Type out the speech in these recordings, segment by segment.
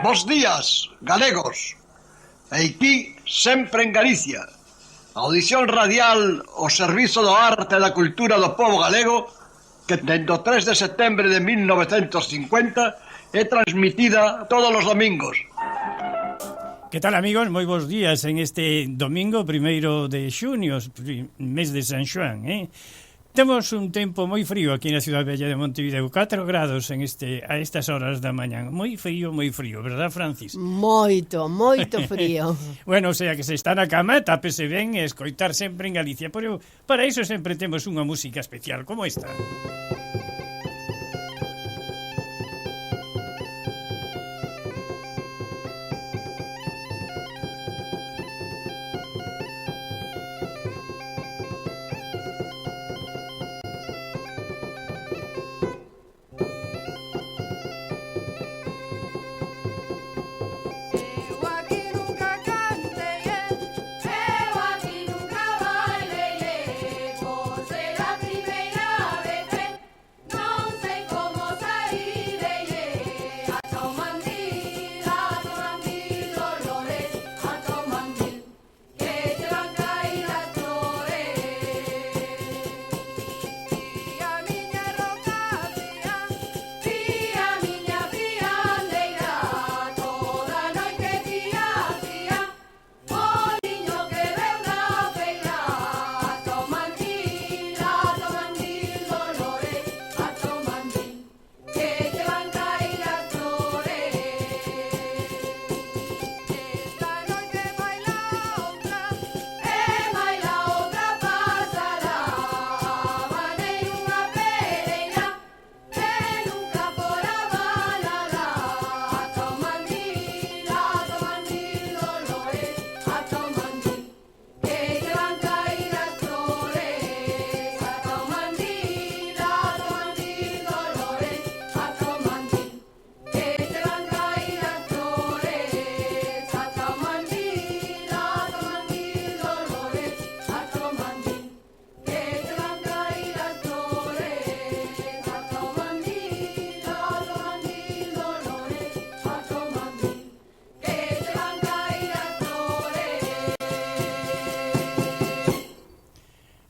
Bos días, galegos. Aquí, sempre en Galicia. Audición radial ao servizo do arte e da cultura do povo galego que dende o 3 de setembro de 1950 é transmitida todos os domingos. Que tal, amigos? Moi bons días en este domingo 1 de xuño, mes de San Xoán, Temos un tempo moi frío aquí na cidade bella de Montevideo, 4 grados a estas horas da mañán. Moi frío, verdad, Francis? Moito frío. Bueno, o sea que se está na cama, tápese ben e escoitar sempre en Galicia. Pero para iso sempre temos unha música especial, como esta.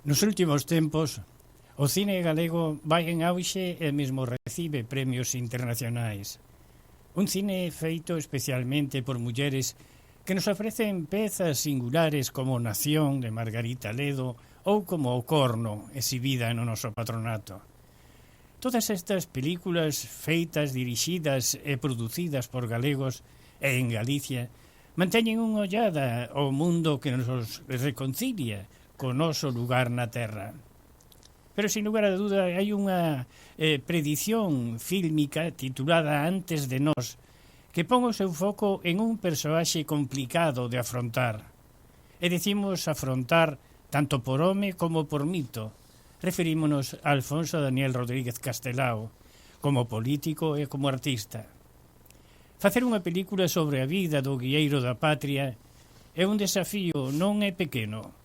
Nos últimos tempos, o cine galego vai en auxe e mesmo recibe premios internacionais. Un cine feito especialmente por mulleres que nos ofrecen pezas singulares como Nación, de Margarita Ledo, ou como O Corno, exhibida no noso patronato. Todas estas películas feitas, dirixidas e producidas por galegos e en Galicia manteñen unha ollada ao mundo que nos reconcilia co noso lugar na terra. Pero, sin lugar a dúda, hai unha predición fílmica titulada Antes de nós, que pon o seu foco en un persoaxe complicado de afrontar. E decimos afrontar tanto por home como por mito. Referímonos a Alfonso Daniel Rodríguez Castelao, como político e como artista. Facer unha película sobre a vida do guieiro da patria é un desafío, non é pequeno.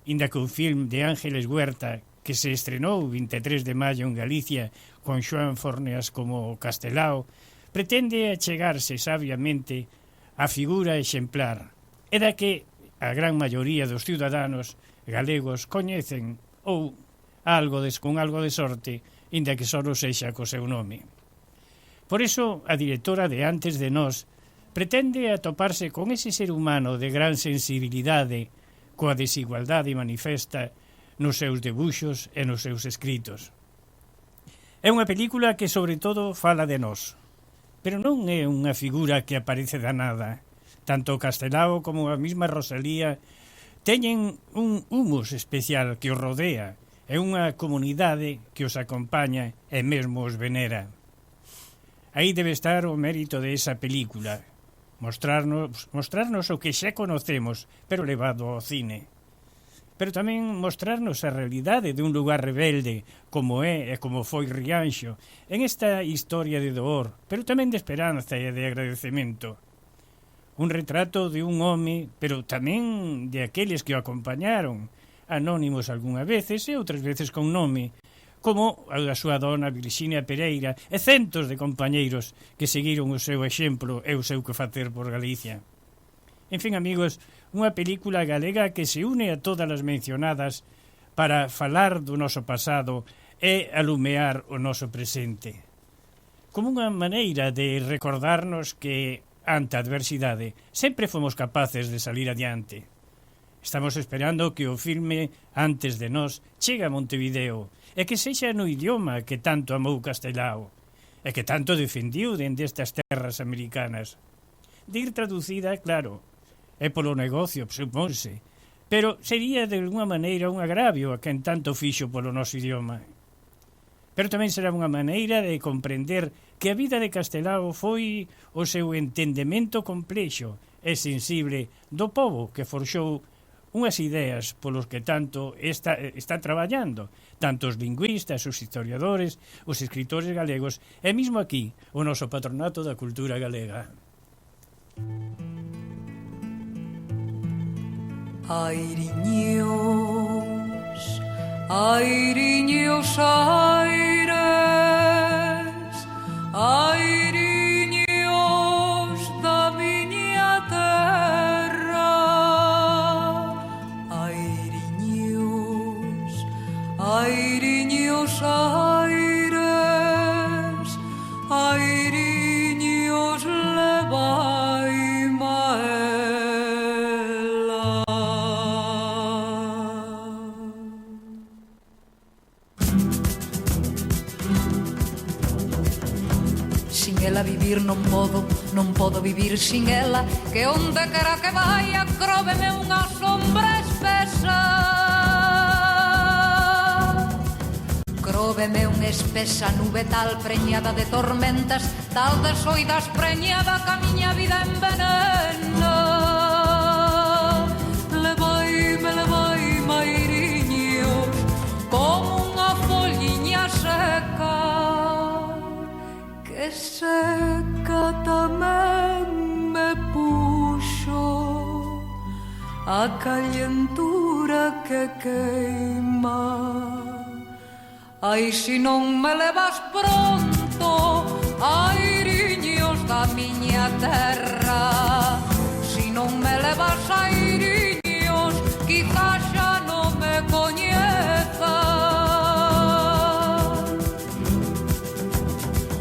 Inda que un film de Ángeles Huerta que se estrenou o 23 de maio en Galicia con Xoán Forneas como Castelao pretende achegarse sabiamente á figura exemplar e da que a gran maioría dos ciudadanos galegos coñecen ou con algo de sorte, inda que só sexa co seu nome. Por iso, a directora de Antes de nós pretende atoparse con ese ser humano de gran sensibilidade coa desigualdade manifesta nos seus debuxos e nos seus escritos. É unha película que, sobre todo, fala de nós. Pero non é unha figura que aparece da nada. Tanto Castelao como a mesma Rosalía teñen un humus especial que os rodea e unha comunidade que os acompaña e mesmo os venera. Aí debe estar o mérito de esa película. Mostrarnos o que xa conocemos, pero levado ao cine. Pero tamén mostrarnos a realidade de un lugar rebelde, como é e como foi Rianxo, en esta historia de dor, pero tamén de esperanza e de agradecemento. Un retrato de un home, pero tamén de aqueles que o acompañaron, anónimos algunha veces e outras veces con nome, como a súa dona Virxinia Pereira e centos de compañeiros que seguiron o seu exemplo e o seu que facer por Galicia. En fin, amigos, unha película galega que se une a todas as mencionadas para falar do noso pasado e alumear o noso presente. Como unha maneira de recordarnos que, ante a adversidade, sempre fomos capaces de salir adiante. Estamos esperando que o filme Antes de nós chegue a Montevideo e que sexa no idioma que tanto amou Castelao e que tanto defendiu dende estas terras americanas. De ir traducida, claro, é polo negocio, supónse, pero sería de alguma maneira un agravio a quen tanto fixo polo noso idioma. Pero tamén será unha maneira de comprender que a vida de Castelao foi o seu entendemento complexo e sensible do pobo que forxou unhas ideas polos que tanto está traballando, tanto os lingüistas, os historiadores, os escritores galegos e mesmo aquí o noso patronato da cultura galega. Airiños, airiños, aires, airiños da miña terra. Airiños, airiños, aires, airiños, levaima ela. Sin ela vivir non podo vivir sin ela, que onde quera que vaia cróveme unha sombra espesa. Cróveme unha espesa nube tal preñada de tormentas, tal desoidas preñada que a miña vida envenena. Levaime, levaime, airiños, como unha folliña seca, que seca tamén me puxo a calentura que queima. Ai, si non me levas pronto, airiños da miña terra, si non me levas, airiños, quizás xa non me coñeza.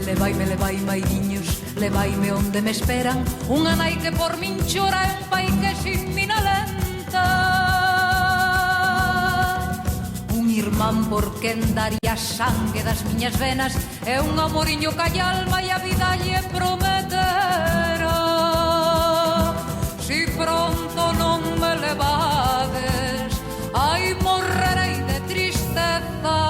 Levaime, levaime, airiños, levaime onde me esperan unha nai que por min chora e un pai que sin min alenta. Irmán por quen daría sangue das miñas venas e un amoriño que a alma e a vida lle prometera. Si pronto non me levades, ai, morrerei de tristeza.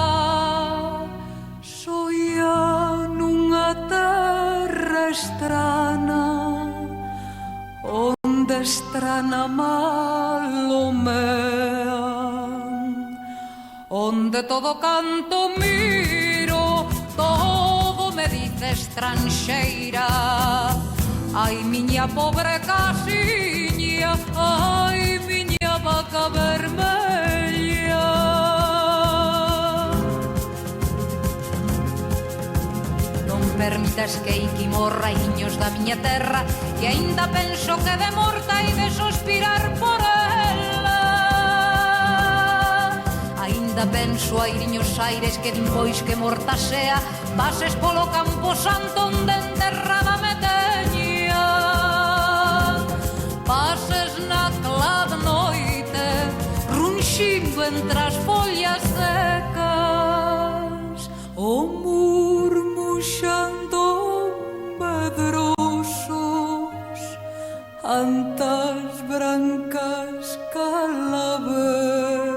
Soia nunha terra estrana, onde estrana malo onde todo canto miro, todo me dice estranxeira. Ai, miña pobre casiña, ai, miña vaca vermella. Non permitas que iki morra, iños da miña terra, que aínda penso que de morta hai de suspirar por ela. Penso, airiños, aires, que dimpois que morta sea, pases polo campo santo onde enterrada me teña. Pases na clave noite, runxindo entre as follas secas, o murmuxando medrosos antas brancas calaveras.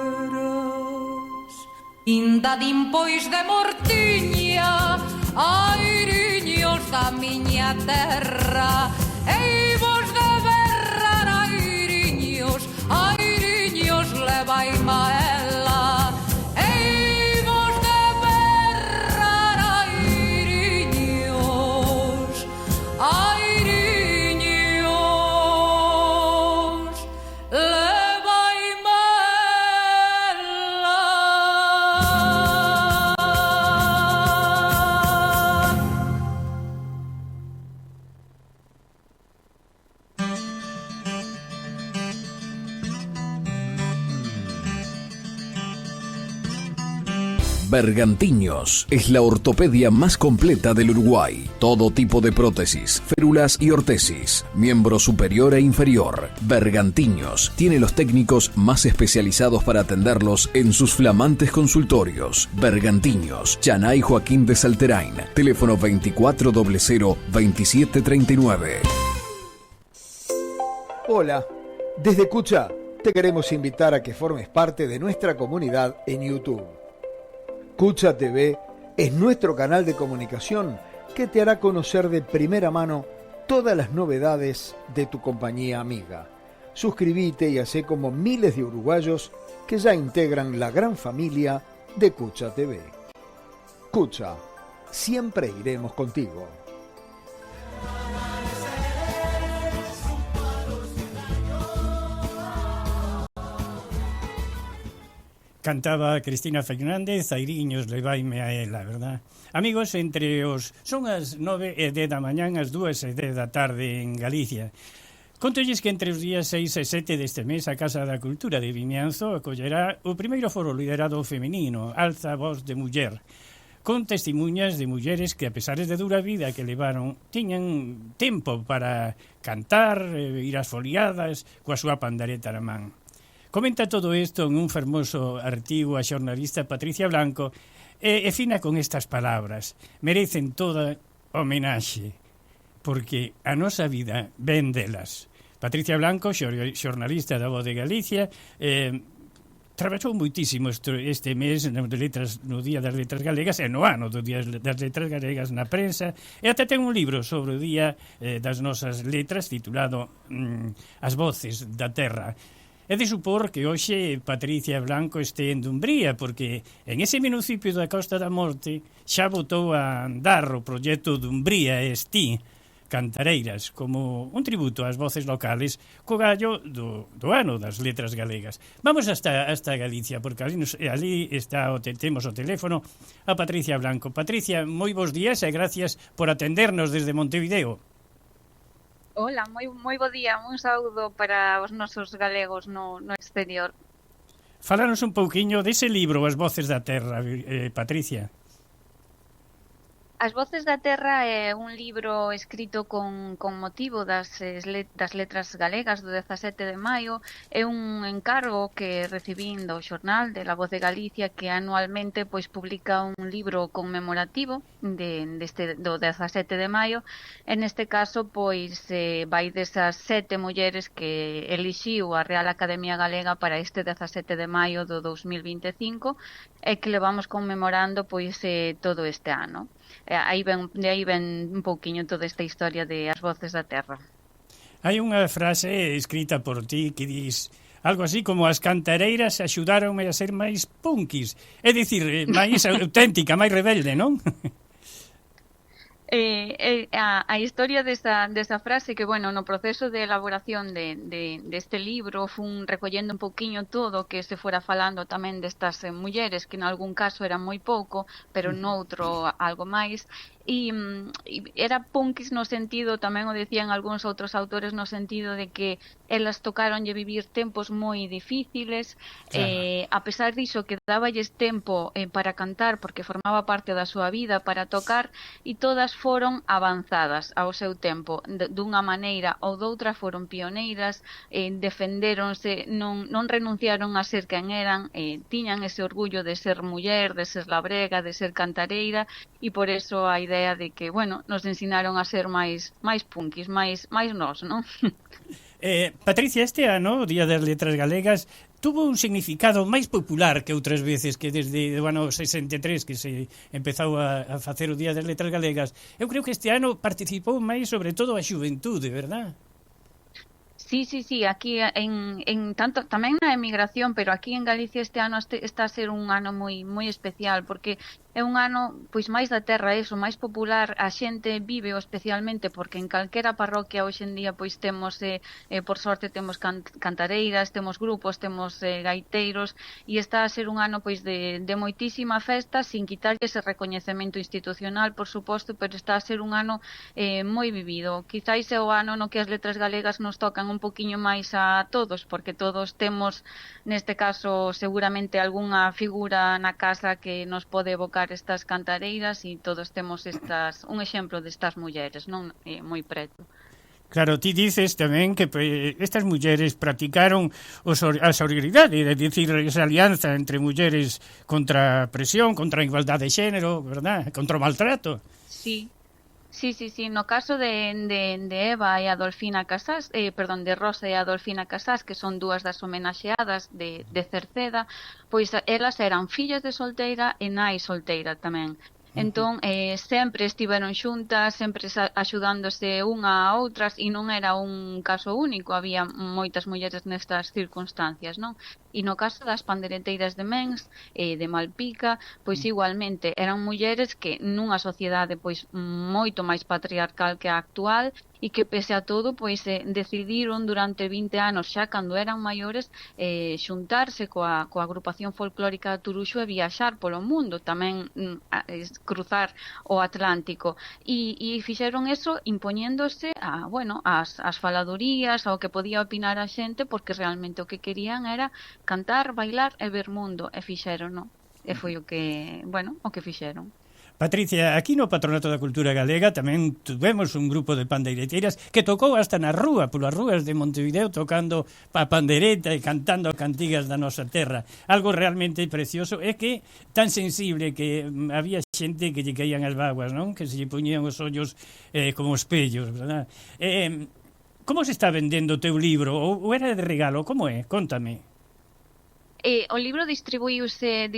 Inda dimpois de mortiña, airiños da miña terra, ei vos de berrar, airiños, airiños, levaime a ela. Ei vos de berrar, airiños, airiños, levaime a ela. Bergantiños es la ortopedia más completa del Uruguay. Todo tipo de prótesis, férulas y ortesis, miembro superior e inferior. Bergantiños tiene los técnicos más especializados para atenderlos en sus flamantes consultorios. Bergantiños, Chanay Joaquín de Salterain, teléfono 2400-2739. Hola, desde Cucha te queremos invitar a que formes parte de nuestra comunidad en YouTube. Cucha TV es nuestro canal de comunicación que te hará conocer de primera mano todas las novedades de tu compañía amiga. Suscríbete y hacé como miles de uruguayos que ya integran la gran familia de Cucha TV. Cucha, siempre iremos contigo. Cantaba Cristina Fernández, Airiños, levaime a ela, verdad? Amigos, entre os son as 9:10 da mañán, as 2:10 da tarde en Galicia. Contolles que entre os días 6 e 7 deste mes a Casa da Cultura de Vimianzo acollerá o primeiro foro liderado feminino, Alza Voz de Muller, con testimuñas de mulleres que, a pesar de dura vida que levaron, tiñan tempo para cantar, ir ás foliadas, coa súa pandareta na man. Comenta todo isto en un fermoso artigo a xornalista Patricia Blanco e fina con estas palabras: merecen toda homenaxe, porque a nosa vida ven delas. Patricia Blanco, xornalista da Voz de Galicia, traballou moitísimo este mes no Día das Letras Galegas e no ano do Día das Letras Galegas na prensa, e até ten un libro sobre o Día das nosas letras titulado As Voces da Terra. É de supor que hoxe Patricia Blanco este en Dumbría, porque en ese municipio da Costa da Morte xa botou a andar o proxecto Dumbría Estí Cantareiras, como un tributo ás voces locales co gallo do ano das letras galegas. Vamos hasta Galicia, porque ali temos o teléfono a Patricia Blanco. Patricia, moi bons días e gracias por atendernos desde Montevideo. Hola, moi bo día, un saúdo para os nosos galegos no exterior. Fálanos un pouquiño dese libro, As Voces da Terra, Patricia. As Voces da Terra é un libro escrito con motivo das letras galegas do 17 de maio. É un encargo que recibín do xornal de La Voz de Galicia, que anualmente pois publica un libro conmemorativo do 17 de maio. En este caso, pois vai desas 7 mulleres que elixiu a Real Academia Galega para este 17 de maio do 2025 e que levamos conmemorando pois todo este ano. De aí ven un pouquiño toda esta historia de As Voces da Terra. Hai unha frase escrita por ti que dis algo así como: as cantareiras axudáronme a ser máis punkis, é dicir, máis auténtica, máis rebelde, non? A historia desa frase que, bueno, no proceso de elaboración deste libro fun recollendo un pouquiño todo que se fora falando tamén destas mulleres, que en algún caso eran moi pouco, pero noutro algo máis. E era punkis no sentido, tamén o decían algúns outros autores, no sentido de que elas tocaronlle vivir tempos moi difíciles, a pesar diso que dáballes tempo para cantar, porque formaba parte da súa vida, para tocar, e todas foron avanzadas ao seu tempo, dunha maneira ou doutra foron pioneiras, defendéronse, non renunciaron a ser quen eran, tiñan ese orgullo de ser muller, de ser labrega, de ser cantareira, e por eso a idea de que, bueno, nos ensinaron a ser máis punkis, máis nós, non? Patricia, este ano, o Día das Letras Galegas, tuvo un significado máis popular que outras veces, que desde o ano 63 que se empezou a facer o Día das Letras Galegas. Eu creo que este ano participou máis sobre todo a xuventude, verdad? Sí, aquí en tanto tamén na emigración, pero aquí en Galicia este ano está a ser un ano moi especial, porque é un ano pois máis da terra, eso, máis popular, a xente vive especialmente porque en calquera parroquia hoxe en día pois temos por sorte temos cantareiras, temos grupos, temos gaiteiros, e está a ser un ano pois de moitísima festa, sin quitarlle ese recoñecemento institucional, por suposto, pero está a ser un ano moi vivido. Quizais é o ano no que as letras galegas nos tocan un poquinho máis a todos, porque todos temos, neste caso, seguramente algunha figura na casa que nos pode evocar estas cantareiras e todos temos un exemplo destas mulleres, non? Moi preto. Claro, ti dices tamén que estas mulleres practicaron a sororidade, é dicir, esa alianza entre mulleres contra a presión, contra a igualdade de xénero, verdad? Contra o maltrato. Sí. No caso de Eva e Adolfina Casás, de Rosa e Adolfina Casás, que son dúas das homenaxeadas de Cerceda, pois elas eran fillas de solteira e nai solteira tamén. Entón, sempre estiveron xuntas, sempre axudándose unha a outras, e non era un caso único, había moitas mulleres nestas circunstancias, non? E no caso das pandereteiras de Mens, de Malpica, pois igualmente eran mulleres que nunha sociedade pois moito máis patriarcal que a actual, e que pese a todo pois decidiron durante 20 anos, xa cando eran maiores, xuntarse coa agrupación folclórica de Turuxo e viaxar polo mundo, tamén cruzar o Atlántico, e fixeron eso impoñéndose as faladorías, ao que podía opinar a xente, porque realmente o que querían era cantar, bailar e ver mundo, e fixeron, non? E foi o que fixeron. Patricia, aquí no Patronato da Cultura Galega tamén tuvemos un grupo de pandeireteiras que tocou hasta na rúa, polas rúas de Montevideo, tocando a pandereta e cantando cantigas da nosa terra. Algo realmente precioso, é que tan sensible que había xente que lle caían as vaguas, non? Que se lle poñían os ollos como espellos, verdad? Como se está vendendo o teu libro? Ou era de regalo? Como é? Contame. O libro distribuíuse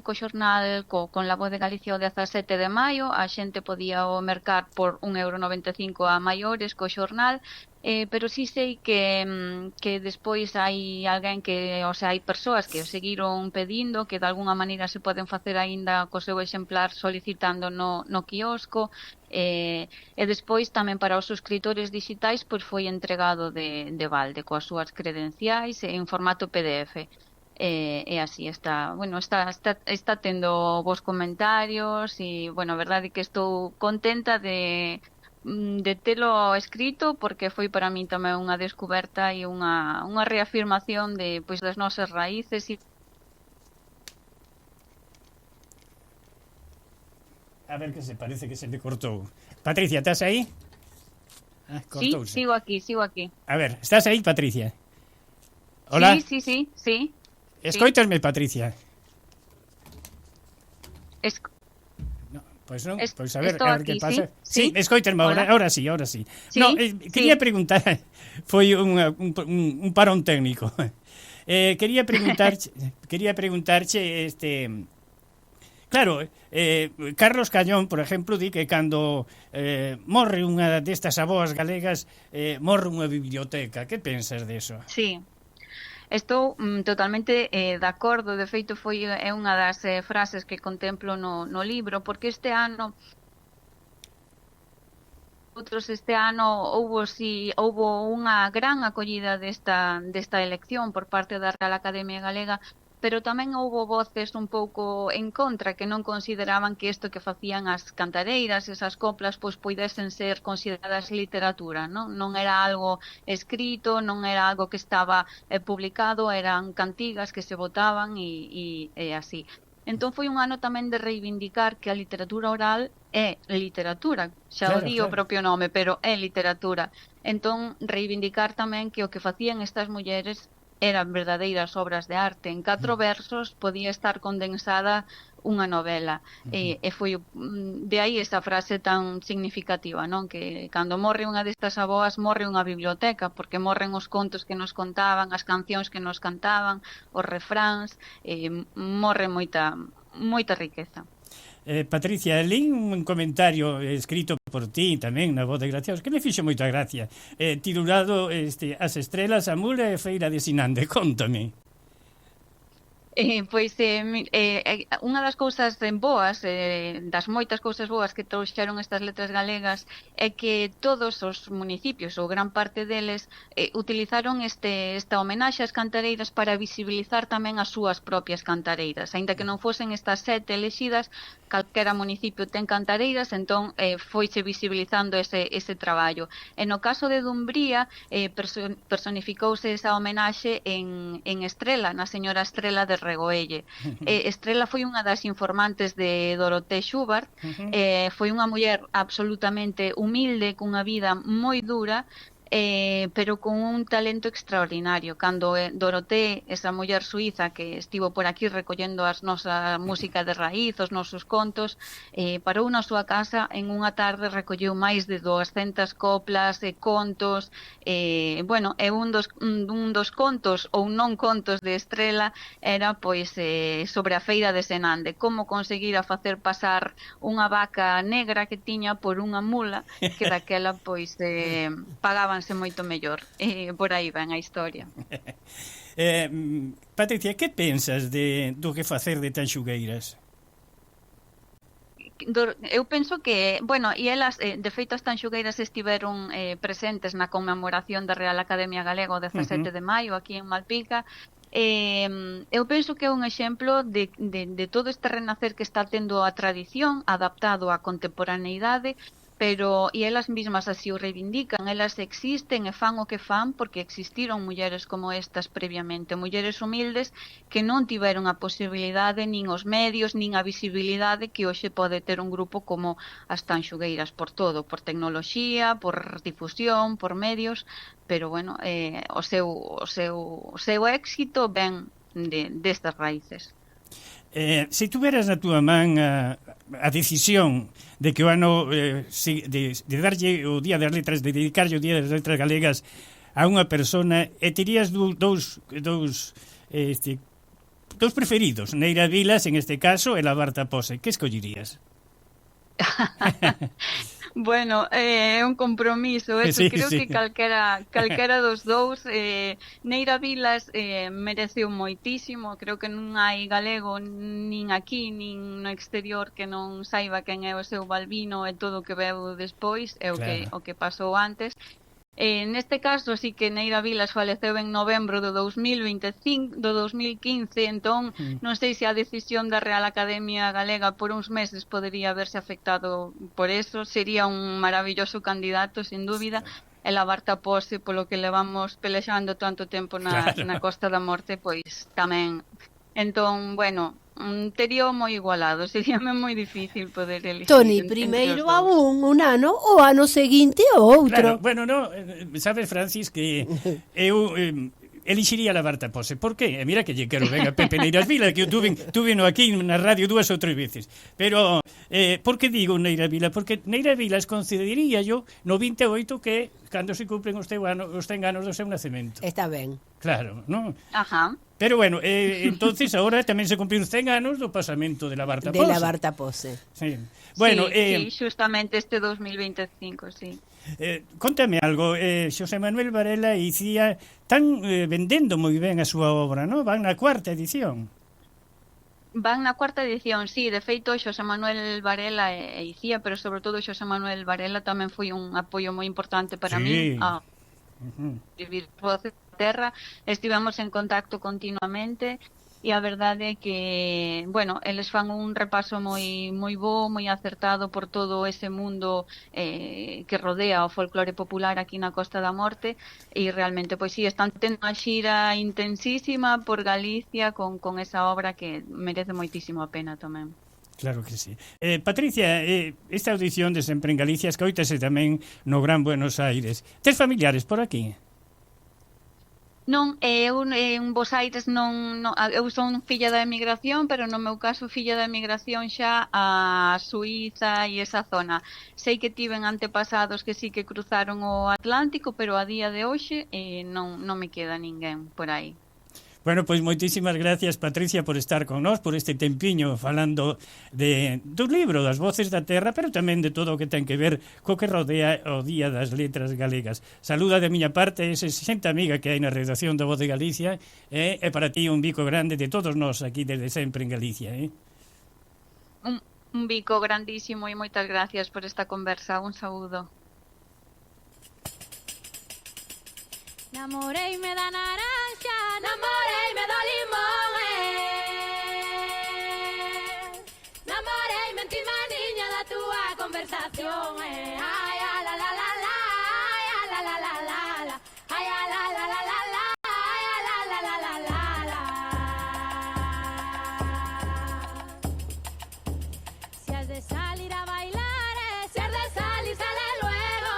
co xornal con La Voz de Galicia o 17 de maio, a xente podía o mercar por 1,95 € a maiores co xornal, pero sí sei que despois hai alguén hai persoas que o seguiron pedindo, que de alguna maneira se poden facer aínda co seu exemplar solicitando no quiosco, e despois tamén para os suscriptores digitais pois foi entregado de balde coas súas credenciais en formato PDF. E así está tendo vos comentarios e, a verdade que estou contenta de telo escrito, porque foi para mí tamén unha descoberta e unha reafirmación das nosas raíces. A ver, que se parece que se me cortou. Patricia, estás aí? Sí, sigo aquí. A ver, estás aí, Patricia? Hola. Sí. Escoitasme, Patricia? Pois non, pois a ver que pasa. Sí, escoitasme, ahora sí. No, quería preguntar, foi un parón técnico. Quería preguntarche, claro, Carlos Cañón, por exemplo, di que cando morre unha destas avoas galegas, morre unha biblioteca. Que pensas deso? Sí. Estou totalmente de acordo, de feito é unha das frases que contemplo no libro, porque este ano houbo unha gran acollida desta elección por parte da Real Academia Galega, pero tamén houbo voces un pouco en contra que non consideraban que isto que facían as cantareiras, esas coplas, pois poidesen ser consideradas literatura, non era algo escrito, non era algo que estaba publicado, eran cantigas que se botaban e así. Entón foi un ano tamén de reivindicar que a literatura oral é literatura, xa o di o propio nome, pero é literatura. Entón reivindicar tamén que o que facían estas mulleres eran verdadeiras obras de arte. En 4 versos podía estar condensada unha novela. E foi de aí esa frase tan significativa, non? Que cando morre unha destas avoas, morre unha biblioteca, porque morren os contos que nos contaban, as cancións que nos cantaban, os refráns, morre moita riqueza. Patricia, lín un comentario escrito por ti tamén na Voz de Graciaos que me fixo moita gracia, titulado As estrelas, a mula e feira de Sinande. Cóntame. Unha das cousas boas, das moitas cousas boas que trouxeron estas letras galegas é que todos os municipios, ou gran parte deles, utilizaron esta homenaxe ás cantareiras para visibilizar tamén as súas propias cantareiras. Aínda que non fosen estas 7 elexidas, calquera municipio ten cantareiras, entón foiche visibilizando ese traballo. E no caso de Dumbría, personificouse esa homenaxe en Estrela, na señora Estrela de Regoelle. Estrela foi unha das informantes de Dorothée Schubart, foi unha muller absolutamente humilde, cunha vida moi dura, pero con un talento extraordinario. Cando Dorothée, esa muller suiza que estivo por aquí recollendo as nosa música de raíz, os nosos contos, parou na súa casa en unha tarde, recolleu máis de 200 coplas e contos, e un dos contos ou non contos de Estrela era pois sobre a feira de Senande, como conseguir a facer pasar unha vaca negra que tiña por unha mula, que daquela pois pagaban moito mellor. Por aí ven a historia. Patricia, que pensas do que facer de Tanxugueiras? Eu penso que, e elas, de feito, as Tanxugueiras estiveron presentes na conmemoración da Real Academia Galega o 17 de maio, aquí en Malpica. Eu penso que é un exemplo de todo este renacer que está tendo a tradición adaptado á contemporaneidade, pero e elas mismas así o reivindican, elas existen e fan o que fan porque existiron mulleres como estas previamente, mulleres humildes que non tiveron a posibilidade, nin os medios, nin a visibilidade que hoxe pode ter un grupo como as Tanxugueiras, por todo, por tecnoloxía, por difusión, por medios, pero o seu éxito ven destas raíces. Se tuveras na túa man a decisión de que o ano de darlle o Día das Letras, de dedicarlle o Día das Letras Galegas a unha persona, e terías dous preferidos, Neira Vilas en este caso e Labarta Pose, que escollerías? É un compromiso, creo que calquera dos dous. Neira Vilas mereceu moitísimo, creo que non hai galego nin aquí, nin no exterior que non saiba quen é o seu Balbino e todo o que veu despois, é o que pasou antes. Neste caso, sí que Neira Vilas faleceu en novembro do 2015, entón non sei se a decisión da Real Academia Galega por uns meses podería haberse afectado por eso. Sería un maravilloso candidato, sin dúbida, e Labarta Pose, polo que levamos pelexando tanto tempo na Costa da Morte, pois tamén. Entón, tería moi igualado, seríame moi difícil poder elegir. Toni, primeiro a un ano, o ano seguinte o outro. Claro, sabes, Francis, que eu elixiría a Labarta Pose. Por qué? Mira que lle quero ben a Pepe Neiras Vila, que eu tuve aquí na radio 2 ou 3 veces. Pero, por que digo Neira Vila? Porque Neira Vilas concedería yo no 28 que cando se cumplen os 100 anos do seu nacemento. Está ben. Claro, non? Ajá. Pero entonces agora tamén se cumpriron 100 anos do pasamento de Labarta Pose. De Labarta Pose. Sí. Sí, justamente este 2025, sí. Contame algo, Xosé Manuel Varela e Icía están vendendo moi ben a súa obra, non? Van na 4ª edición. Van na 4ª edición, sí, de feito Xosé Manuel Varela e Icía, pero sobre todo Xosé Manuel Varela tamén foi un apoio moi importante para mí a vivir por terra. Estivemos en contacto continuamente e a verdade é que, eles fan un repaso moi bo, moi acertado por todo ese mundo que rodea o folclore popular aquí na Costa da Morte, e realmente, pois sí, están tendo unha xira intensísima por Galicia con esa obra que merece moitísimo a pena tamén. Claro que sí. Patricia, esta audición de Sempre en Galicia escoítase tamén no Gran Buenos Aires. Tes familiares por aquí? Non, eu en Bos Aires eu son filla da emigración, pero no meu caso filla da emigración xa a Suíza e esa zona. Sei que tiven antepasados que sí que cruzaron o Atlántico, pero a día de hoxe non me queda ninguén por aí. Bueno, pois moitísimas gracias, Patricia, por estar con nós, por este tempiño falando do libro das Voces da Terra, pero tamén de todo o que ten que ver co que rodea o Día das Letras Galegas. Saluda de miña parte ese xente amiga que hai na redacción da Voz de Galicia, e para ti un bico grande de todos nós aquí desde sempre en Galicia. Un bico grandísimo e moitas gracias por esta conversa. Un saúdo. Namoreime da naranja, namoreime do limón, namoreime en ti, maniña, da túa conversación, ai, a la la la la, ai, a la la la la la, ai, a la la la la la, ai, a la la la la la. Si has de salir a bailar, si has de salir, sale luego.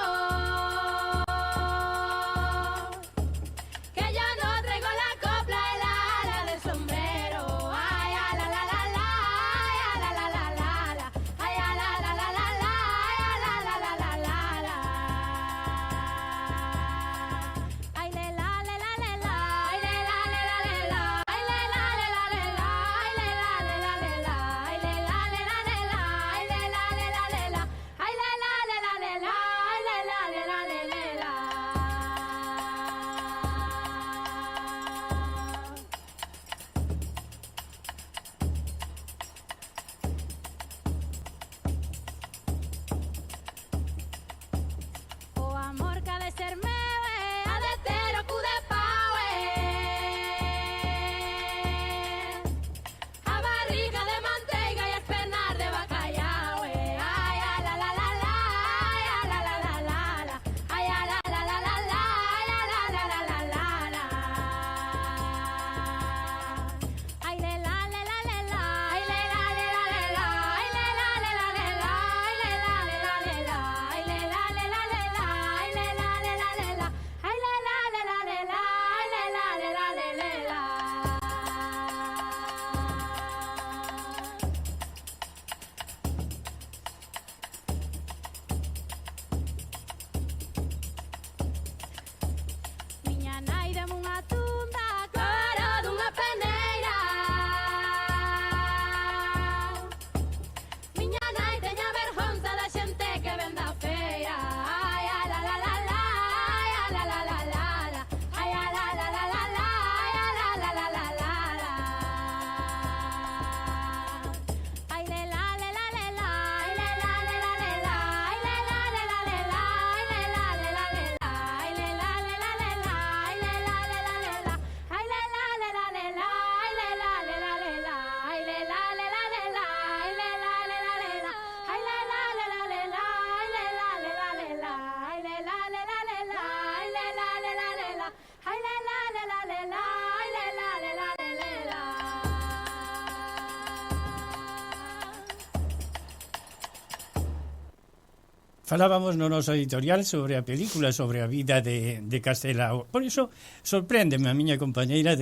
Falábamos no noso editorial sobre a película, sobre a vida de Castelao. Por iso, sorpréndeme a miña compañeira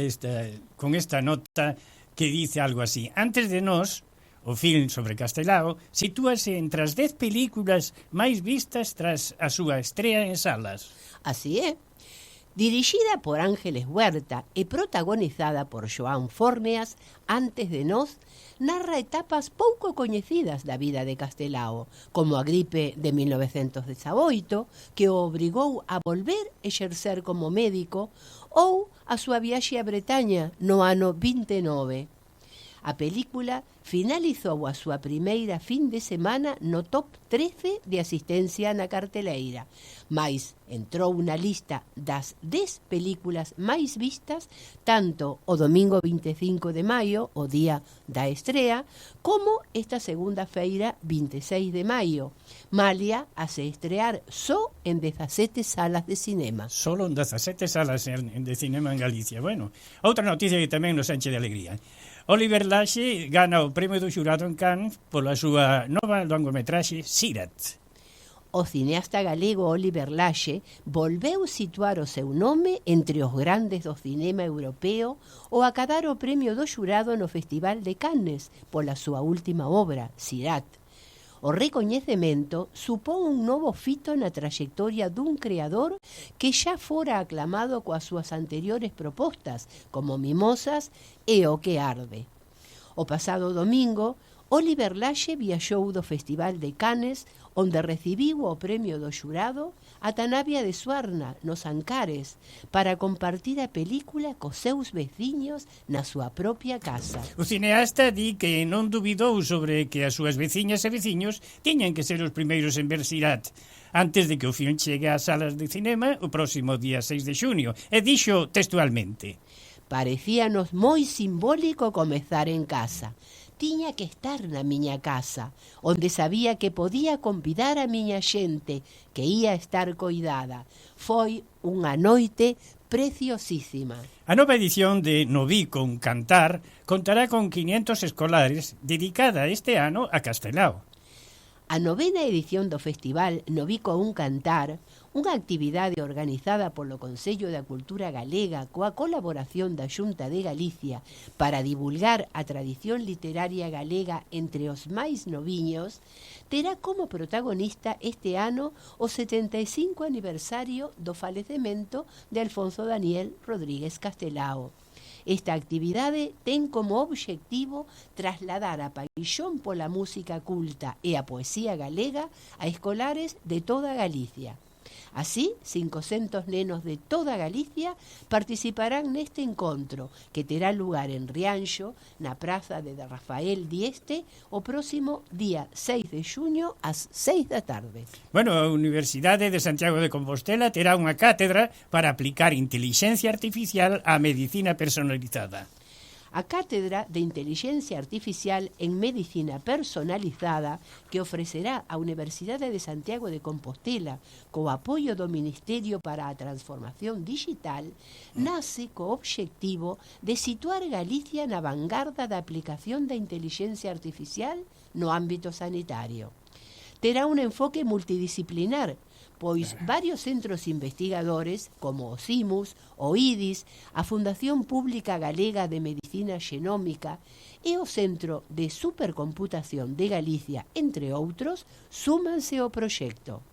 con esta nota que dice algo así. Antes de nós, o film sobre Castelao sitúase entre as 10 películas máis vistas tras a súa estrea en salas. Así é. Dirixida por Ángeles Huerta e protagonizada por Joan Forneas, Antes de nós, narra etapas pouco coñecidas da vida de Castelao, como a gripe de 1918, que o obrigou a volver exercer como médico, ou a súa viaxe a Bretaña no ano 29. A película finalizou a súa primeira fin de semana no top 13 de asistencia na carteleira, mais entrou na lista das 10 películas máis vistas tanto o domingo 25 de maio, o día da estrea, como esta segunda feira 26 de maio, malia a se estrear só en 17 salas de cinema. Solo en 17 salas de cinema en Galicia. Bueno, outra noticia que tamén nos enche de alegría. Oliver Laxe gana o premio do xurado en Cannes pola súa nova longometraxe Sirat. O cineasta galego Oliver Laxe volveu situar o seu nome entre os grandes do cinema europeo ao acadar o premio do xurado no Festival de Cannes pola súa última obra, Sirat. O recoñecemento supón un novo fito na trayectoria dun creador que xa fora aclamado coas súas anteriores propostas, como Mimosas e O que arde. O pasado domingo, Oliver Laxe viaxou do Festival de Cannes, onde recibiu o premio do xurado ata Navia de Suarna, nos Ancares, para compartir a película cos seus veciños na súa propia casa. O cineasta di que non dubidou sobre que as súas veciñas e veciños tiñan que ser os primeiros en ver Sirat, antes de que o filme chegue ás salas de cinema o próximo día 6 de xunio, e dixo textualmente: Parecíanos moi simbólico comezar en casa. Tiña que estar na miña casa, onde sabía que podía convidar a miña xente, que ia estar coidada. Foi unha noite preciosísima. A nova edición de Noví con Cantar contará con 500 escolares dedicada este ano a Castelao. A novena edición do festival Noví con Cantar, unha actividade organizada polo Consello da Cultura Galega coa colaboración da Xunta de Galicia para divulgar a tradición literaria galega entre os máis noviños, terá como protagonista este ano o 75 aniversario do falecemento de Alfonso Daniel Rodríguez Castelao. Esta actividade ten como obxectivo trasladar a paixón pola música culta e a poesía galega a escolares de toda Galicia. Así, 500 nenos de toda Galicia participarán neste encontro, que terá lugar en Rianxo, na praza de Rafael Dieste, o próximo día 6 de xuño ás 6 da tarde. Bueno, a Universidade de Santiago de Compostela terá unha cátedra para aplicar intelixencia artificial á medicina personalizada. A Cátedra de Inteligencia Artificial en Medicina Personalizada que ofrecerá a Universidade de Santiago de Compostela co apoio do Ministerio para a Transformación Digital nace co obxectivo de situar Galicia na vanguarda da aplicación da inteligencia artificial no ámbito sanitario. Terá un enfoque multidisciplinar, pois varios centros investigadores, como o CIMUS, o IDIS, a Fundación Pública Galega de Medicina Xenómica e o Centro de Supercomputación de Galicia, entre outros, súmanse ao proxecto.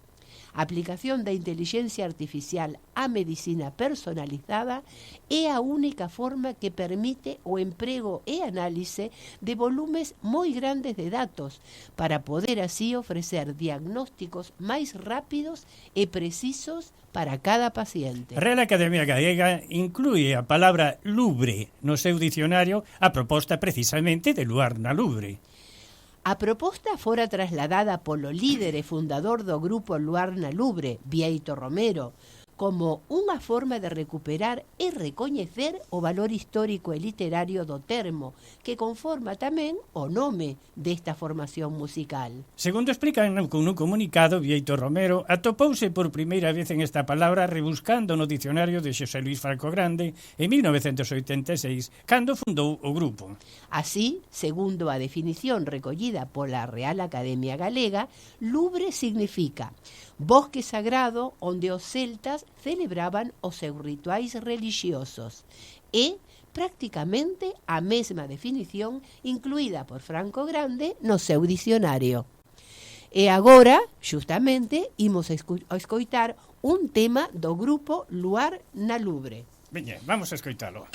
A aplicación da inteligencia artificial á medicina personalizada é a única forma que permite o emprego e análise de volumes moi grandes de datos para poder así ofrecer diagnósticos máis rápidos e precisos para cada paciente. A Real Academia Galega inclúe a palabra lubre no seu dicionario a proposta precisamente de Luar na Lubre. A proposta fora trasladada polo líder e fundador do grupo Luar na Lubre, Bieito Romero, como unha forma de recuperar e recoñecer o valor histórico e literario do termo, que conforma tamén o nome desta formación musical. Segundo explican nun comunicado, Bieito Romero atopouse por primeira vez en esta palabra rebuscando no dicionario de Xosé Luis Falco Grande en 1986, cando fundou o grupo. Así, segundo a definición recollida pola Real Academia Galega, lubre significa bosque sagrado onde os celtas celebraban os seus rituais religiosos e prácticamente a mesma definición incluída por Franco Grande no seu dicionario. E agora, xustamente, imos a escoitar un tema do grupo Luar na Lubre. Veña, vamos a escoitalo.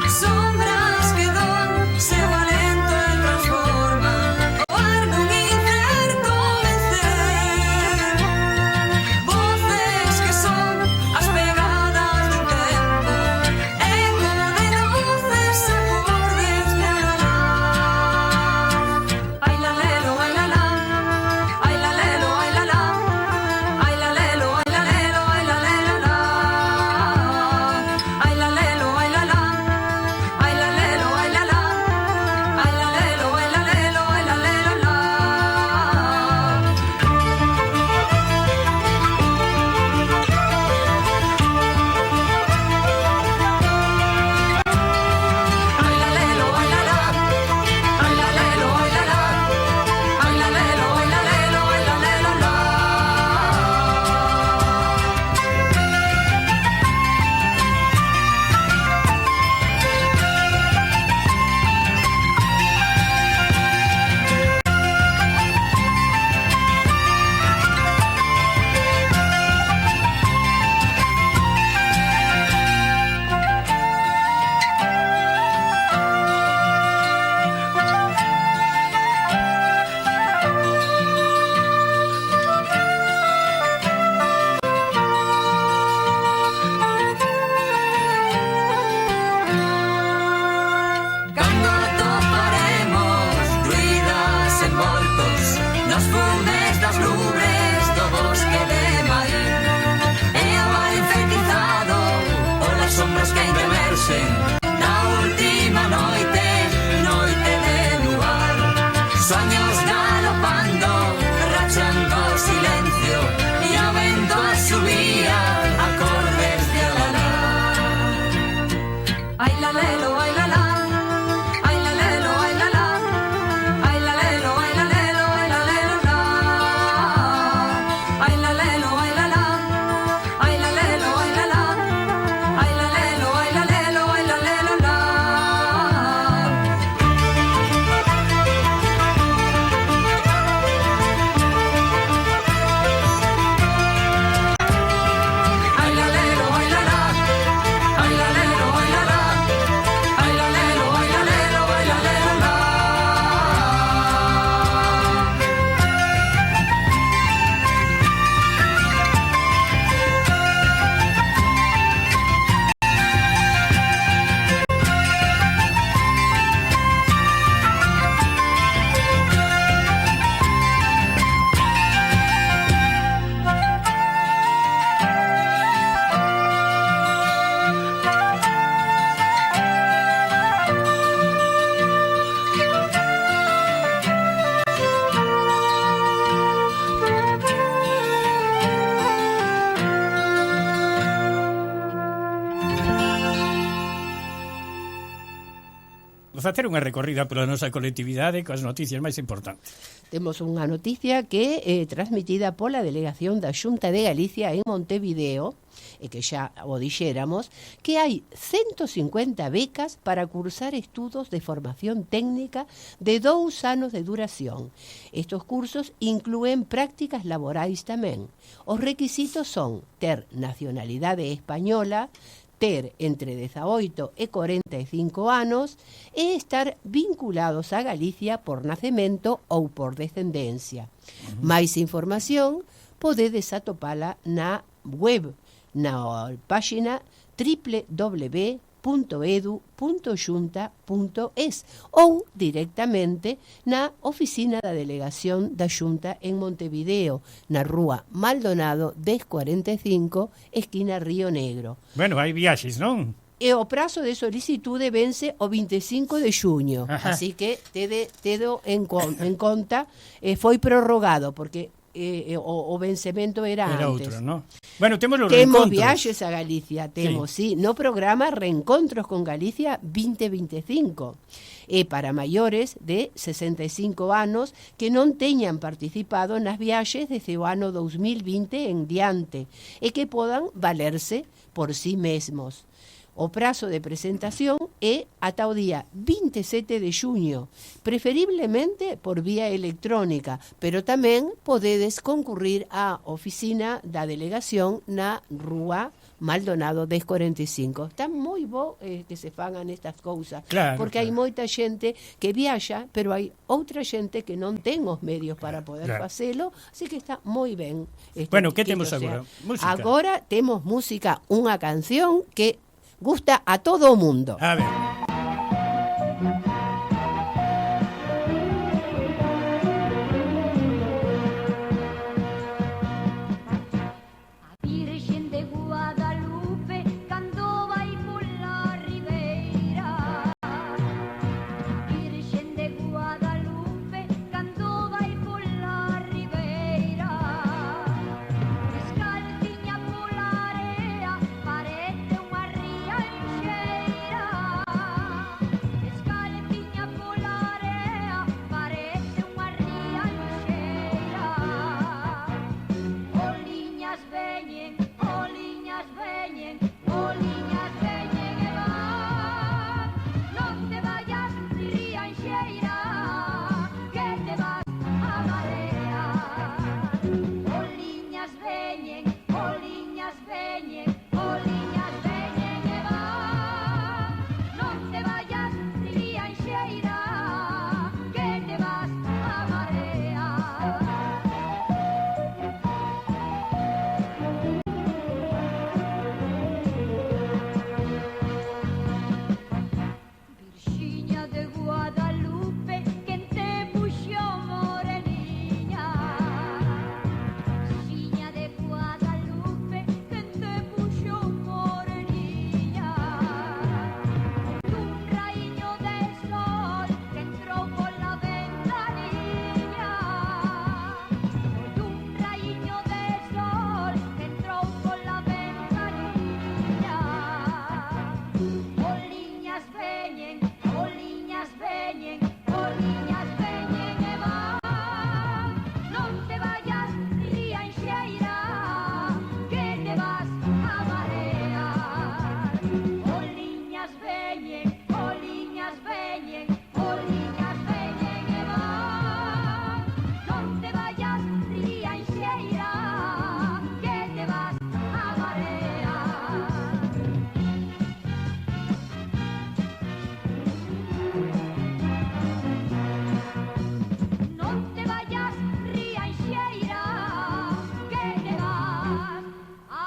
Sombras que don seu alento facer unha recorrida pola nosa colectividade coas noticias máis importantes. Temos unha noticia que é transmitida pola delegación da Xunta de Galicia en Montevideo, e que xa o dixéramos, que hai 150 becas para cursar estudos de formación técnica de 2 anos de duración. Estos cursos inclúen prácticas laborais tamén. Os requisitos son ter nacionalidade española, ter entre 18 e 45 anos e estar vinculados a Galicia por nacemento ou por descendencia. Máis información podedes atopala na web, na página www.edu.xunta.es ou directamente na oficina da delegación da Xunta en Montevideo, na rúa Maldonado 1045, esquina Río Negro. Bueno, hai viaxes, non? E o prazo de solicitude vence o 25 de xuño, así que tedo en conta, foi prorrogado, porque o vencemento era antes. Outro, ¿no? Bueno, temos os temos reencontros. viaxes a Galicia, temos, sí. No programa Reencontros con Galicia 2025. E para maiores de 65 anos que non teñan participado nas viaxes desde o ano 2020 en diante e que podan valerse por sí mesmos. O prazo de presentación é ata o día 27 de xuño, preferiblemente por vía electrónica, pero tamén podedes concurrir á oficina da delegación na rúa Maldonado 1045. Está moi bo que se fagan estas cousas, claro, porque hai moita xente que viaxa, pero hai outra xente que non ten os medios para poder facelo, así que está moi ben. Bueno, que temos agora? Música. Agora temos música, unha canción que gusta a todo o mundo. A ver. Virxen de Guadalupe, cando vai pola ribeira. Virxen de Guadalupe, cando vai pola ribeira. Descalciña pola area, parece unha rianxeira. Descalciña pola area, parece unha rianxeira. Oliñas veñen, oliñas veñen, oliñas veñen e van. Non te vayas, rianxeira, que te vas a marear. Oliñas veñen, oliñas veñen, oliñas veñen e van. Non te vayas, rianxeira, que te vas a marear. Virxiña de Guadalupe, quen te puxo moreniña. Virxiña de Guadalupe, quen te puxo moreniña. Dun raíño de sol que entrou pola ventaniña. Dun raíño de sol que entrou pola ventaniña. Oliñas veñen, oliñas veñen, oliñas veñen e van. Non te vayas, rianxeira, que te vas a marear. Oliñas veñen, oliñas veñen, oliñas veñen e van. Non te vayas, rianxeira, que te vas a marear. Non te vayas, rianxeira, que te vas a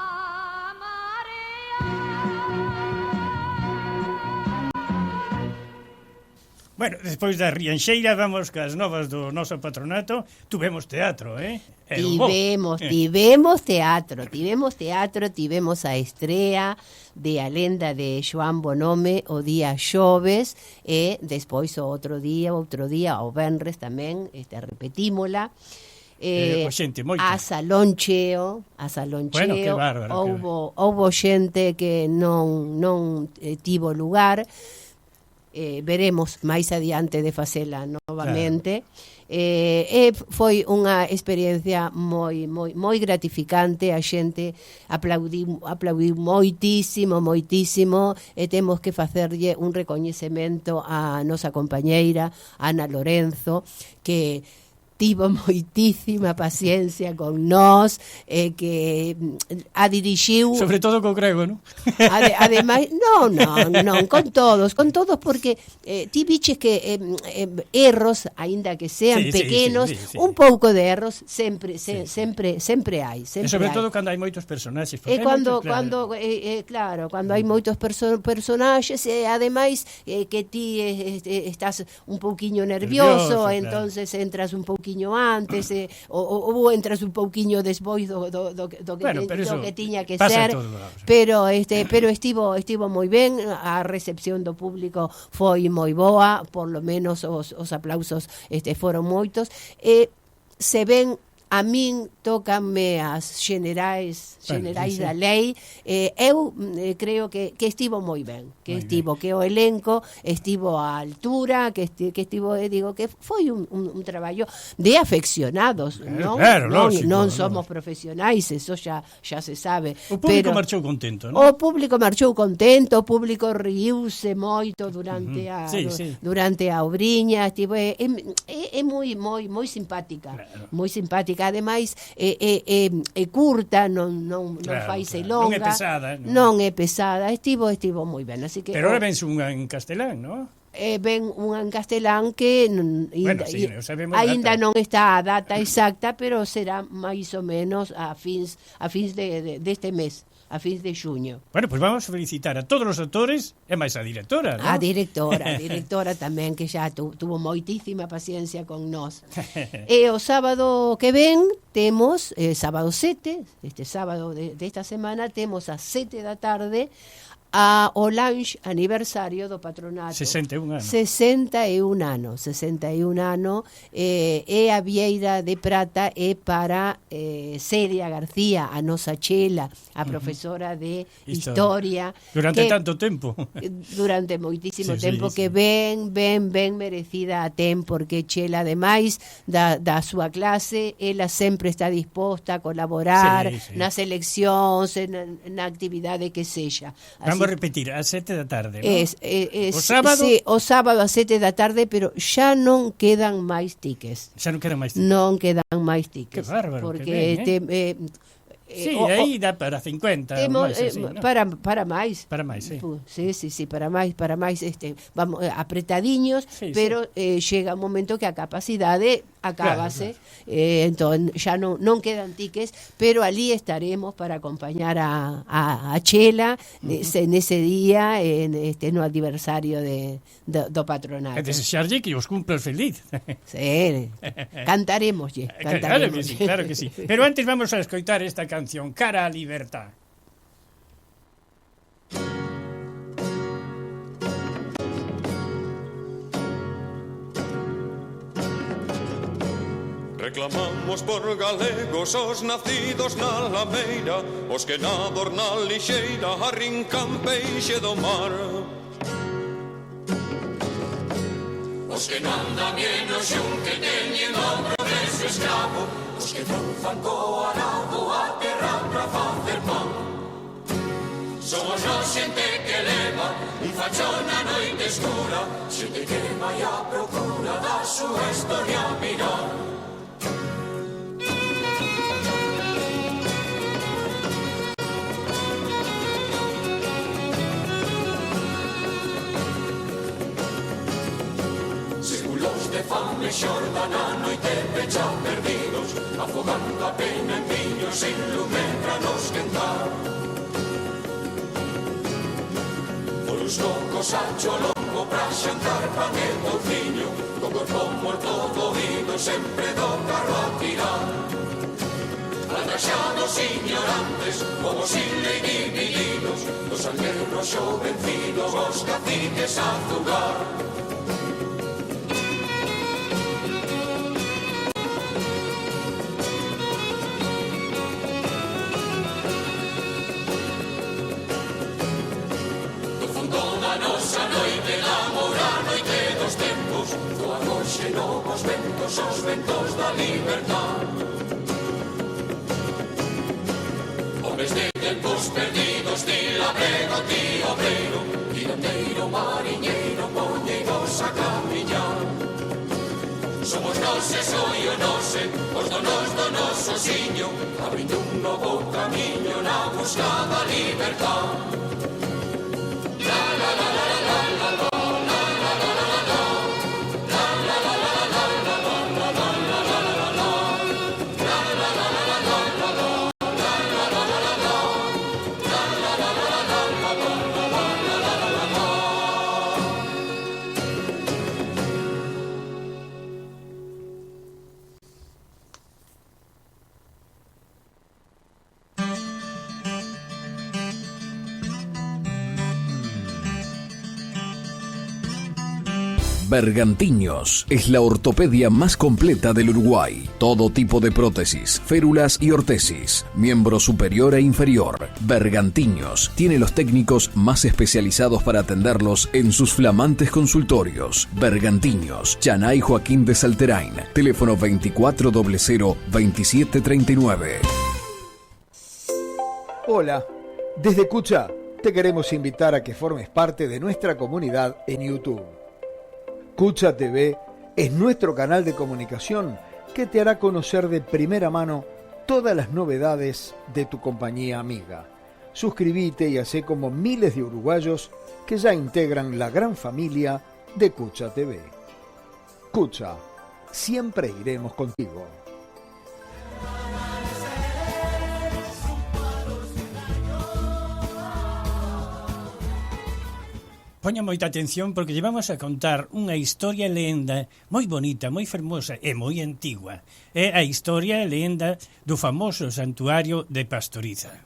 marear. Bueno, despois da Rianxeira vamos cas novas do noso patronato. Tuvemos teatro, Tivemos teatro, tivemos a estrea de A lenda de Xoán Bonome o día xoves e despois o outro día, o venres tamén, repetímola. Xente, moita. A salón cheo, Bueno, que bárbaro, houbo xente que non tivo lugar. veremos máis adiante de facela novamente. Foi unha experiencia moi gratificante. A xente aplaudiu moitísimo, e temos que facerlle un recoñecemento á nosa compañeira Ana Lorenzo, que tivo moitísima paciencia con nós, que a dirixiu sobre todo co grego, non? Ademais, non, con todos, porque ti biches que erros, aínda que sean pequenos, un pouco de erros sempre hai, e sobre todo cando hai moitos personaxes, e cando hai moitos personaxes, e ademais que ti estás un pouquiño nervioso, entonces entras un pouquiño antes, ou entras un pouquiño despois do que tiña que ser, pero estivo moi ben. A recepción do público foi moi boa, por lo menos os aplausos foron moitos, e se ven, a min tócanme as generais da lei, eu creo que estivo moi ben, que o elenco estivo á altura, que estivo, digo, que foi un traballo de afeccionados, non somos profesionais, eso xa se sabe. O público marchou contento, non? O público marchou contento, o público riuse moito durante a obriña, estivo moi simpática, moi simpática. Ademais, é curta, non faise longa, non é pesada, estivo moi ben, así que. Pero ahora vense unha en castelán, non? Ven unha en castelán que aínda non está a data exacta, pero será máis ou menos a fins deste mes, a fins de xuño. Bueno, pois vamos a felicitar a todos os actores e máis a directora, non? A directora tamén, que xa tuvo moitísima paciencia con nós. E o sábado que ven temos, sábado 7, este sábado desta semana, temos as 7 da tarde o lanche aniversario do patronato. 61 anos. E a vieira de prata é para Celia García, a nosa chela, a profesora de Historia. Durante tanto tempo. Durante moitísimo tempo, que ben merecida a ten, porque chela, ademais da súa clase, ela sempre está disposta a colaborar nas eleccións, na actividade que sexa. Vamos a repetir, a 7 da tarde, non? O sábado? Sí, o sábado a 7 da tarde, pero xa non quedan máis tickets. Xa non quedan máis tickets. Non quedan máis tickets. Que bárbaro, porque que ben, sí, aí dá para 50 máis, así, ¿no? Para máis. Para máis, sí. Sí, para máis, vamos apretadiños, pero chega un momento que a capacidade acábase, entón xa non quedan tickets, pero ali estaremos para acompañar a Chela nese día, no aniversario do patronato. E desexarlle que os cumplas feliz. Sí, cantaremoslle. Claro que sí. Pero antes vamos a escoitar esta canción, Cara a Libertad. Reclamamos por galegos os nacidos na lameira, os que na dornal lixeira arrincan peixe do mar. Os que non dan bien o xunque teñen o progreso escravo, os que non fan coa arado a terra pra facer pan. Somos nós xente que leva un fachón na noite escura, xente que vai a procura da súa historia a mirar. Fame xorda na noite pecha perdidos, afogando a pena en viños sin lume pra nos quentar. Os locos a cholongo pra xantar pan e touciño, co corpo morto doído sempre do carro a tirar. Atraxados ignorantes, como sin lei divididos, os alguerros xovencidos, os caciques a zugar. No nosa noite de amor, a noite dos tempos, do agoxe novos ventos, os ventos da libertad. Homes de tempos perdidos, ti labrego, ti obreiro, tirandeiro, mariñeiro, poñeiros a camiñar. Somos nós e soy o nose, os donos do noso siño, abrindo un novo camiño na busca da libertad. La la la la la la la. Bergantiños es la ortopedia más completa del Uruguay. Todo tipo de prótesis, férulas y ortesis, miembro superior e inferior. Bergantiños tiene los técnicos más especializados para atenderlos en sus flamantes consultorios. Bergantiños, Chanay Joaquín de Salterain, teléfono 2400-2739. Hola, desde Cucha te queremos invitar a que formes parte de nuestra comunidad en YouTube. Cucha TV es nuestro canal de comunicación que te hará conocer de primera mano todas las novedades de tu compañía amiga. Suscríbete y hacé como miles de uruguayos que ya integran la gran familia de Cucha TV. Cucha, siempre iremos contigo. Poña moita atención porque llevamos a contar unha historia e lenda moi bonita, moi fermosa e moi antigua. É a historia e lenda do famoso santuario de Pastoriza.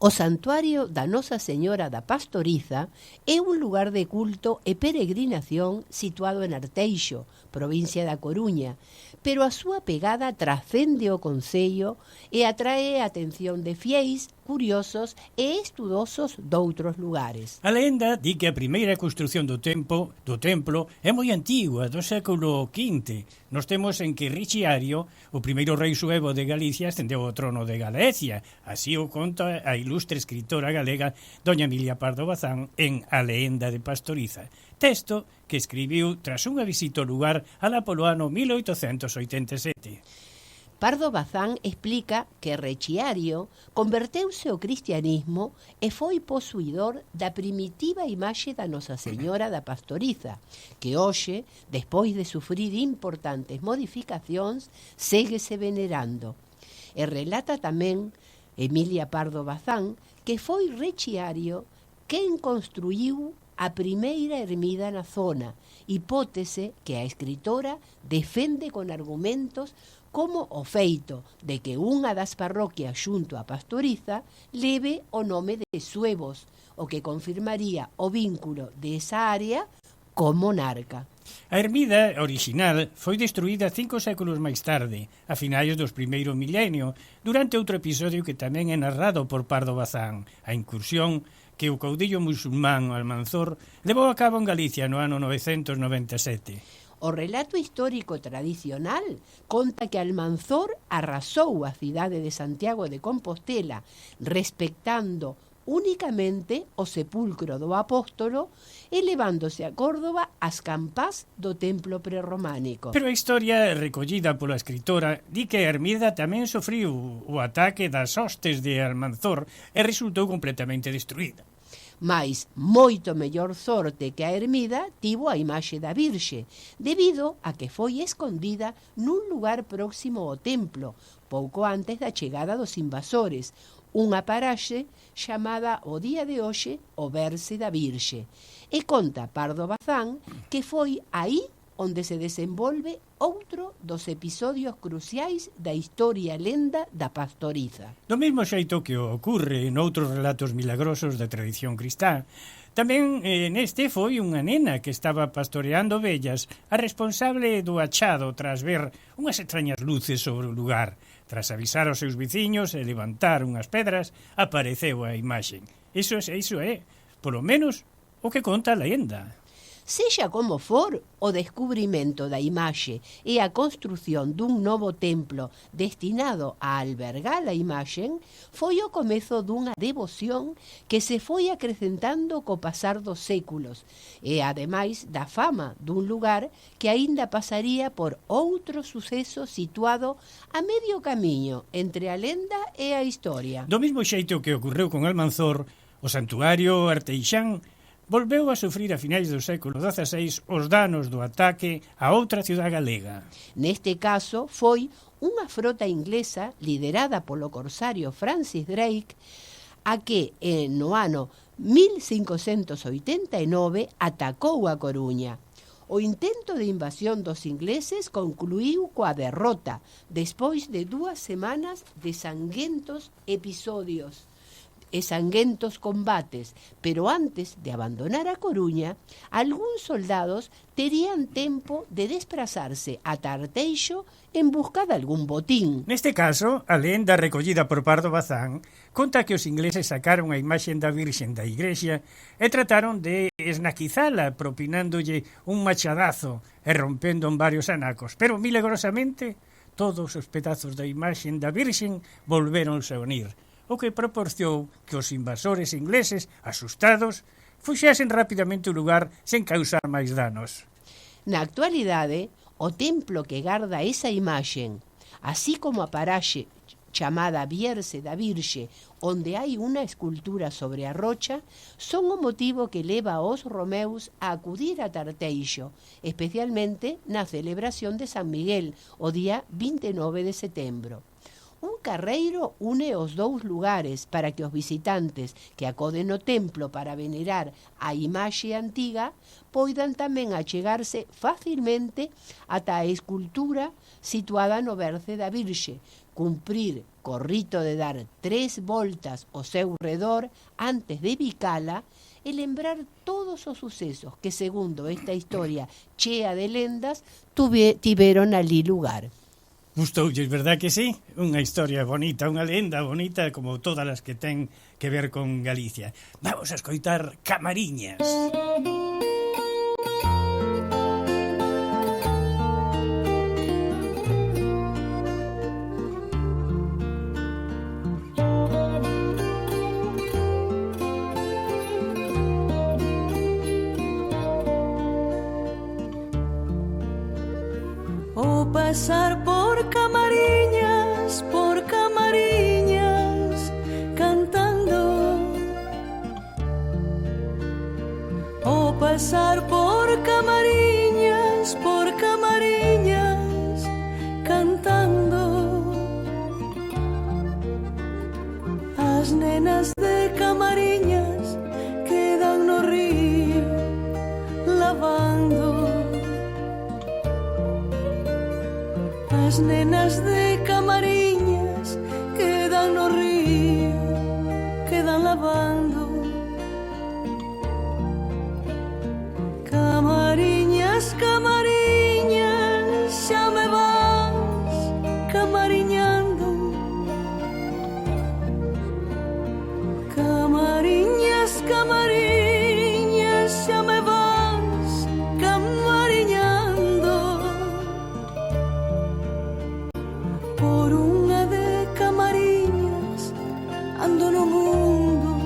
O Santuario da Nosa Señora da Pastoriza é un lugar de culto e peregrinación situado en Arteixo, provincia da Coruña, pero a súa pegada trascende o concello e atrae a atención de fiéis, curiosos e estudosos doutros lugares. A lenda di que a primeira construción do templo é moi antigua, do século V. Nos temos en que Richiario, o primeiro rei suevo de Galicia, ascendeu ao trono de Galicia. Así o conta a ilustre escritora galega doña Emilia Pardo Bazán en A lenda de Pastoriza, texto que escribiu tras unha visita ao lugar alá polo ano 1887. Pardo Bazán explica que Rechiario converteuse ao cristianismo e foi posuidor da primitiva imaxe da Nosa Señora da Pastoriza, que hoxe, despois de sufrir importantes modificacións, séguese venerando. E relata tamén Emilia Pardo Bazán que foi Rechiario quen construíu a primeira ermida na zona, hipótese que a escritora defende con argumentos como o feito de que unha das parroquias xunto a Pastoriza leve o nome de Suevos, o que confirmaría o vínculo de esa área co monarca. A ermida original foi destruída 5 séculos máis tarde, a finais dos primeiro milenio, durante outro episodio que tamén é narrado por Pardo Bazán, a incursión que o caudillo musulmán Almanzor levou a cabo en Galicia no ano 997. O relato histórico tradicional conta que Almanzor arrasou a cidade de Santiago de Compostela, respectando únicamente o sepulcro do apóstolo e levándose a Córdoba as campás do templo prerrománico. Pero a historia recollida pola escritora di que a ermida tamén sofriu o ataque das hostes de Almanzor e resultou completamente destruída. Mais moito mellor sorte que a ermida tivo a imaxe da Virxe, debido a que foi escondida nun lugar próximo ao templo, pouco antes da chegada dos invasores, unha paraxe chamada o día de hoxe o Verse da Virxe. E conta Pardo Bazán que foi aí onde se desenvolve outro dos episodios cruciais da historia lenda da Pastoriza. Do mesmo xeito que ocorre noutros relatos milagrosos da tradición cristá, tamén neste foi unha nena que estaba pastoreando ovellas, a responsable do achado tras ver unhas extrañas luces sobre o lugar. Tras avisar aos seus veciños e levantar unhas pedras, apareceu a imaxe. Iso é, polo menos, o que conta a lenda. Sexa como for, o descubrimento da imaxe e a construción dun novo templo destinado a albergar a imaxen foi o comezo dunha devoción que se foi acrecentando co pasar dos séculos e, ademais, da fama dun lugar que aínda pasaría por outro suceso situado a medio camiño entre a lenda e a historia. Do mesmo xeito que ocorreu con Almanzor, o santuario Arteixán volveu a sufrir a finais do século XVI os danos do ataque a outra cidade galega. Neste caso foi unha frota inglesa liderada polo corsario Francis Drake a que no ano 1589 atacou a Coruña. O intento de invasión dos ingleses concluíu coa derrota despois de 2 semanas de sanguentos episodios e sanguentos combates, pero antes de abandonar a Coruña, algúns soldados terían tempo de desplazarse ata Arteixo en busca de algún botín. Neste caso, a lenda recollida por Pardo Bazán conta que os ingleses sacaron a imaxen da Virxen da igrexa e trataron de esnaquizala propinándolle un machadazo e rompendo en varios anacos, pero milagrosamente todos os pedazos da imaxen da Virxen volvéronse a unir, o que proporcionou que os invasores ingleses, asustados, fuxasen rapidamente o lugar sen causar máis danos. Na actualidade, o templo que garda esa imaxen, así como a paraxe chamada Vierce da Virxe, onde hai unha escultura sobre a rocha, son o motivo que leva aos romeus a acudir a Arteixo, especialmente na celebración de San Miguel, o día 29 de setembro. Un carreiro une os dous lugares para que os visitantes que acoden ao templo para venerar a imaxe antiga poidan tamén achegarse facilmente ata a escultura situada no berce da Virxe, cumprir co rito de dar 3 voltas ao seu redor antes de bicala e lembrar todos os sucesos que, segundo esta historia chea de lendas, tiveron ali lugar. Gustoulles, verdad que sí? Unha historia bonita, unha lenda bonita como todas as que ten que ver con Galicia. Vamos a escoitar Camariñas. O pasar por Camariñas, cantando. O pasar por Camariñas, cantando. As nenas de Camariñas quedan no río lavando. As nenas de Camariñas quedan no río, quedan lavando. Camariñas, Camariñas, xa me vas camariñando. Camariñas, Camariñas, xa me vas camariñando. Por unha de Camariñas ando no mundo,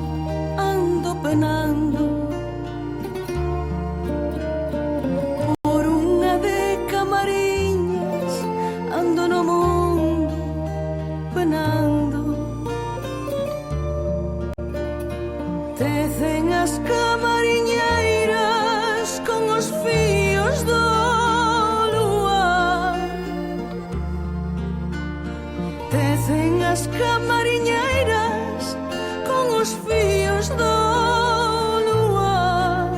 ando penando. Por unha de Camariñas ando no mundo, penando. Tecen as camariñeiras con os fíos do luar. Tecen as camariñeiras con os fíos do luar.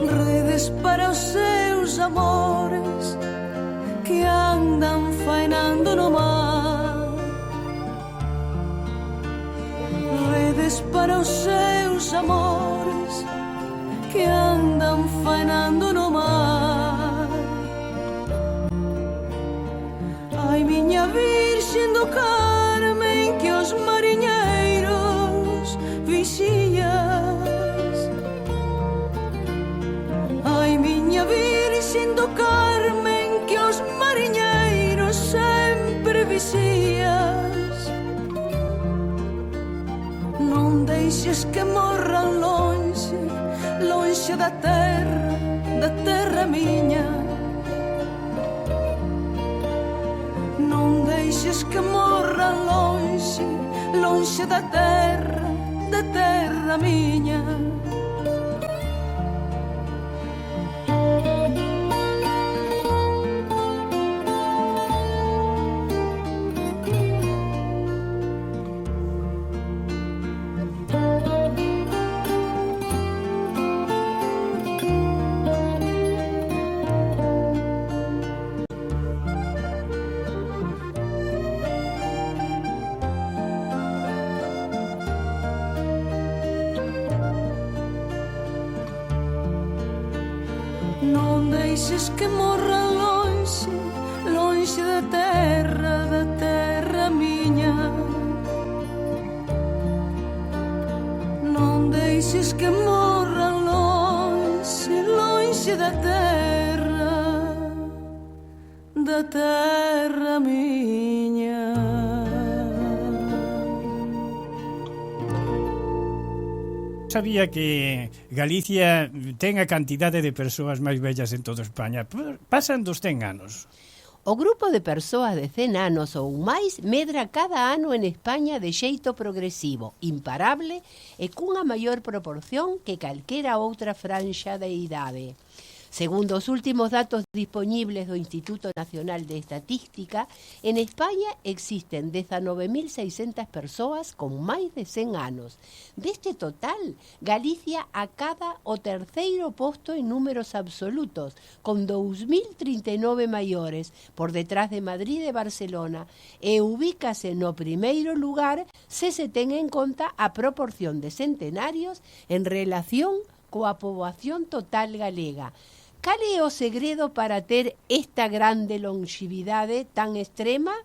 Redes para os seus amores que andan faenando no mar. Redes para os seus amores que andan faenando no mar. Ai, miña Virxen do Carmen, que os mariñeiros vixían. deixes que morran lonxe, lonxe da terra miña. Non deixes que morran lonxe, lonxe da terra miña. Non deixes que morran lonxe, lonxe da terra miña. Non deixes que morran lonxe, lonxe da terra miña. Sabía que Galicia ten a cantidade de persoas máis vellas en toda España. Pasan dos 100 anos. O grupo de persoas de 100 anos ou máis medra cada ano en España de xeito progresivo, imparable e cunha maior proporción que calquera outra franxa de idade. Segundo os últimos datos disponibles do Instituto Nacional de Estatística, en España existen 19.600 persoas con máis de 100 anos. Deste total, Galicia acada o terceiro posto en números absolutos, con 2.039 maiores, por detrás de Madrid e Barcelona, e ubícase no primeiro lugar se ten en conta a proporción de centenarios en relación coa poboación total galega. Cal é o segredo para ter esta grande longevidade tan extrema?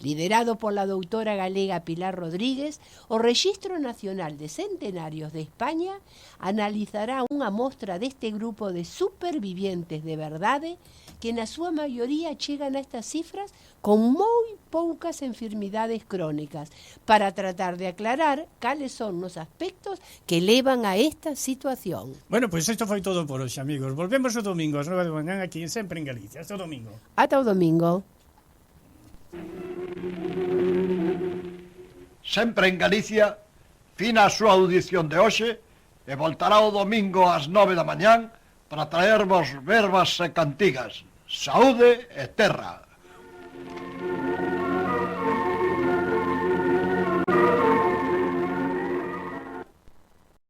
Liderado pola doutora galega Pilar Rodríguez, o Rexistro Nacional de Centenarios de España analizará unha mostra deste grupo de supervivientes de verdade que na súa maioría chegan a estas cifras con moi poucas enfermidades crónicas, para tratar de aclarar cales son os aspectos que levan a esta situación. Bueno, pois isto foi todo por hoxe, amigos. Volvemos o domingo ás 9 da mañá aquí sempre en Galicia. Hasta o domingo. Ata o domingo. Sempre en Galicia, fina a súa audición de hoxe e voltará o domingo ás 9 da mañán para traervos verbas e cantigas. Saúde e terra.